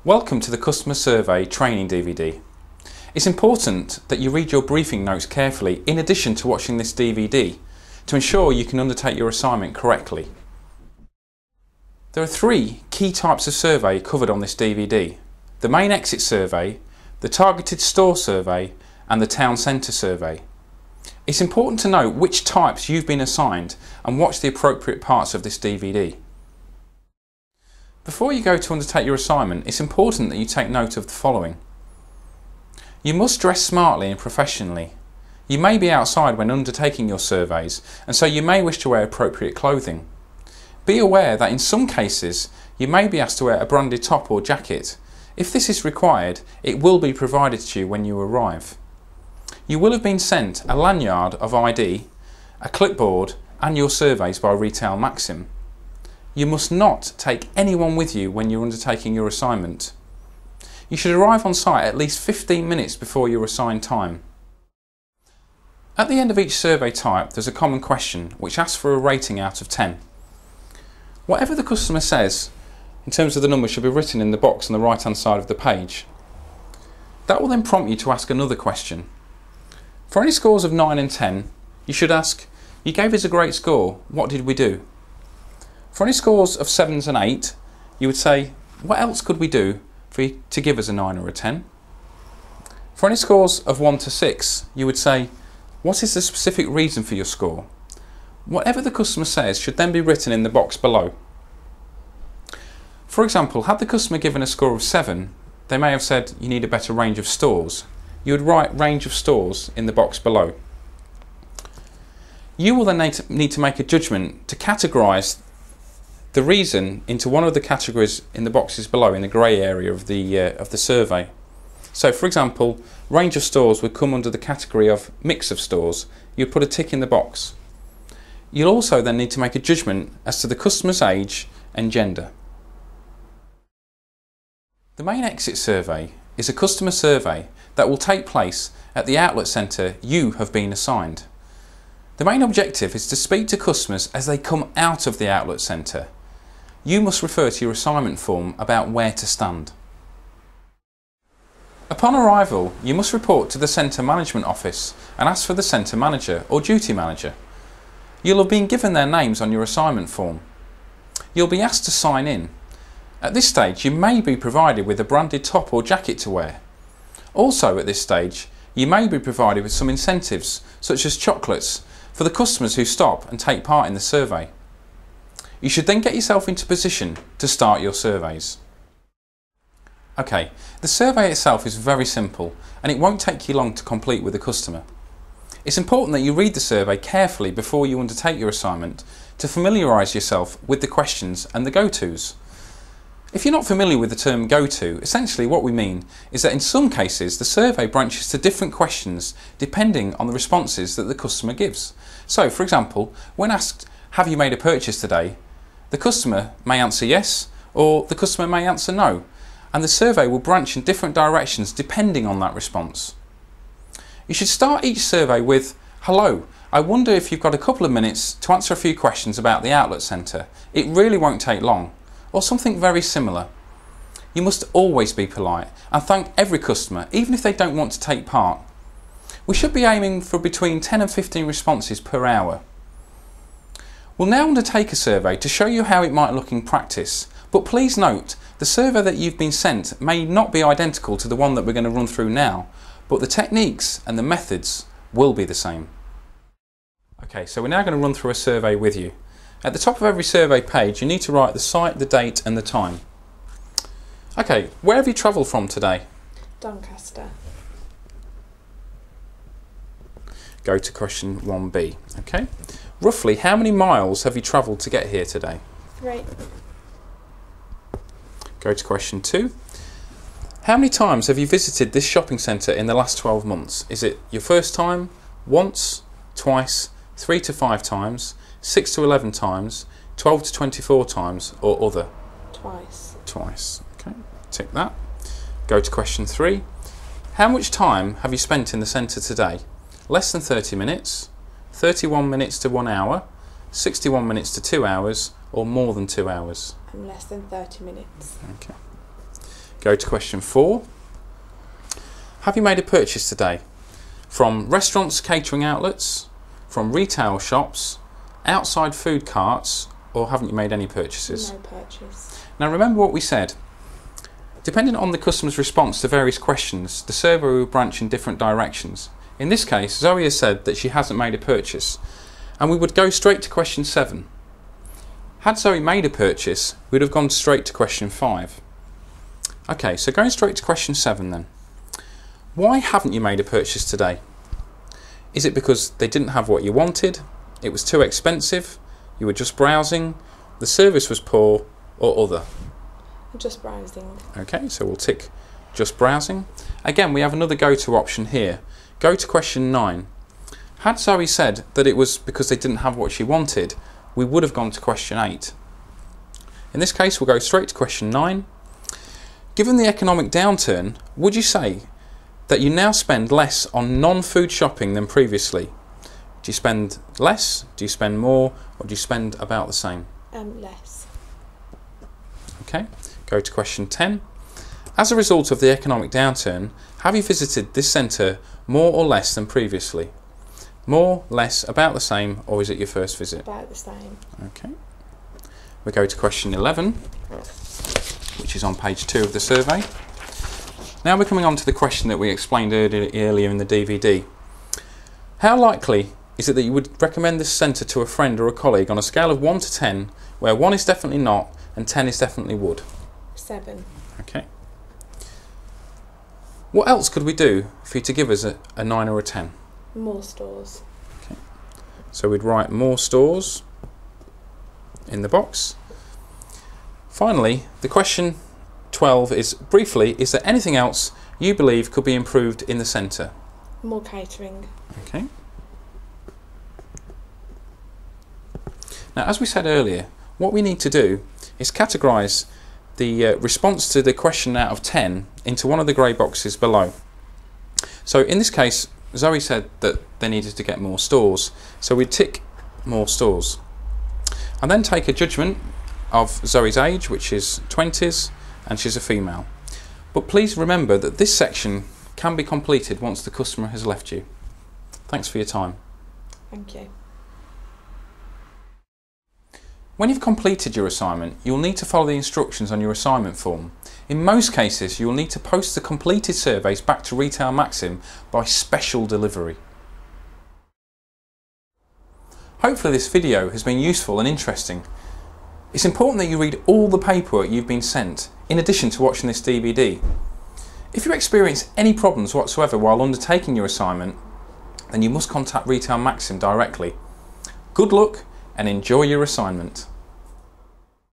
Welcome to the Customer Survey Training DVD. It's important that you read your briefing notes carefully in addition to watching this DVD to ensure you can undertake your assignment correctly. There are three key types of survey covered on this DVD: the main exit survey, the targeted store survey and the town centre survey. It's important to know which types you've been assigned and watch the appropriate parts of this DVD. Before you go to undertake your assignment, it's important that you take note of the following. You must dress smartly and professionally. You may be outside when undertaking your surveys, and so you may wish to wear appropriate clothing. Be aware that in some cases you may be asked to wear a branded top or jacket. If this is required, it will be provided to you when you arrive. You will have been sent a lanyard of ID, a clipboard and your surveys by Retail Maxim. You must not take anyone with you when you're undertaking your assignment. You should arrive on site at least 15 minutes before your assigned time. At the end of each survey type, there's a common question which asks for a rating out of 10. Whatever the customer says in terms of the number should be written in the box on the right hand side of the page. That will then prompt you to ask another question. For any scores of 9 and 10, you should ask, "You gave us a great score, what did we do?" For any scores of 7s and 8, you would say, "What else could we do for you to give us a 9 or a 10? For any scores of 1 to 6, you would say, "What is the specific reason for your score?" Whatever the customer says should then be written in the box below. For example, had the customer given a score of 7, they may have said you need a better range of stores. You would write range of stores in the box below. You will then need to make a judgment to categorise the reason into one of the categories in the boxes below in the grey area of the survey. So for example, range of stores would come under the category of mix of stores. You'd put a tick in the box. You'll also then need to make a judgment as to the customer's age and gender. The main exit survey is a customer survey that will take place at the outlet centre you have been assigned. The main objective is to speak to customers as they come out of the outlet centre. You must refer to your assignment form about where to stand. Upon arrival, you must report to the centre management office and ask for the centre manager or duty manager. You'll have been given their names on your assignment form. You'll be asked to sign in. At this stage, you may be provided with a branded top or jacket to wear. Also at this stage, you may be provided with some incentives, such as chocolates, for the customers who stop and take part in the survey. You should then get yourself into position to start your surveys. Okay, the survey itself is very simple and it won't take you long to complete with the customer. It's important that you read the survey carefully before you undertake your assignment to familiarise yourself with the questions and the go-tos. If you're not familiar with the term go-to, essentially what we mean is that in some cases the survey branches to different questions depending on the responses that the customer gives. So for example, when asked, "Have you made a purchase today?" the customer may answer yes, or the customer may answer no, and the survey will branch in different directions depending on that response. You should start each survey with, "Hello, I wonder if you've got a couple of minutes to answer a few questions about the outlet centre. It really won't take long," or something very similar. You must always be polite and thank every customer, even if they don't want to take part. We should be aiming for between 10 and 15 responses per hour. We'll now undertake a survey to show you how it might look in practice, but please note the survey that you've been sent may not be identical to the one that we're going to run through now, but the techniques and the methods will be the same. Okay, so we're now going to run through a survey with you. At the top of every survey page you need to write the site, the date and the time. Okay, where have you travelled from today? Doncaster. Go to question 1B. Okay. Roughly how many miles have you travelled to get here today? 3. Go to question 2. How many times have you visited this shopping centre in the last 12 months? Is it your first time, once, twice, 3 to 5 times, 6 to 11 times, 12 to 24 times, or other? Twice. Twice. Okay, tick that. Go to question 3. How much time have you spent in the centre today? Less than 30 minutes, 31 minutes to 1 hour, 61 minutes to 2 hours, or more than 2 hours? Less than 30 minutes. Okay. Go to question 4. Have you made a purchase today? From restaurants, catering outlets, from retail shops, outside food carts, or haven't you made any purchases? No purchase. Now remember what we said. Depending on the customer's response to various questions, the survey will branch in different directions. In this case, Zoe has said that she hasn't made a purchase, and we would go straight to question 7. Had Zoe made a purchase, we would have gone straight to question 5. Okay, so going straight to question 7 then. Why haven't you made a purchase today? Is it because they didn't have what you wanted, it was too expensive, you were just browsing, the service was poor, or other? Just browsing. Okay, so we'll tick just browsing. Again, we have another go-to option here. Go to question 9. Had Zoe said that it was because they didn't have what she wanted, we would have gone to question 8. In this case, we'll go straight to question 9. Given the economic downturn, would you say that you now spend less on non-food shopping than previously? Do you spend less, do you spend more, or do you spend about the same? Less. Okay, go to question 10. As a result of the economic downturn, have you visited this centre more or less than previously? More, less, about the same, or is it your first visit? About the same. Okay. We go to question 11, which is on page 2 of the survey. Now we're coming on to the question that we explained earlier in the DVD. How likely is it that you would recommend this centre to a friend or a colleague on a scale of 1 to 10, where 1 is definitely not and 10 is definitely would? 7. Okay. What else could we do for you to give us a 9 or a 10? More stores. Okay. So we'd write more stores in the box. Finally, the question 12 is, briefly, is there anything else you believe could be improved in the centre? More catering. Okay. Now, as we said earlier, what we need to do is categorise the response to the question out of 10 into one of the grey boxes below. So in this case, Zoe said that they needed to get more stores, so we'd tick more stores. And then take a judgment of Zoe's age, which is 20s, and she's a female. But please remember that this section can be completed once the customer has left you. Thanks for your time. Thank you. When you've completed your assignment, you'll need to follow the instructions on your assignment form. In most cases, you will need to post the completed surveys back to Retail Maxim by special delivery. Hopefully this video has been useful and interesting. It's important that you read all the paperwork you've been sent, in addition to watching this DVD. If you experience any problems whatsoever while undertaking your assignment, then you must contact Retail Maxim directly. Good luck and enjoy your assignment.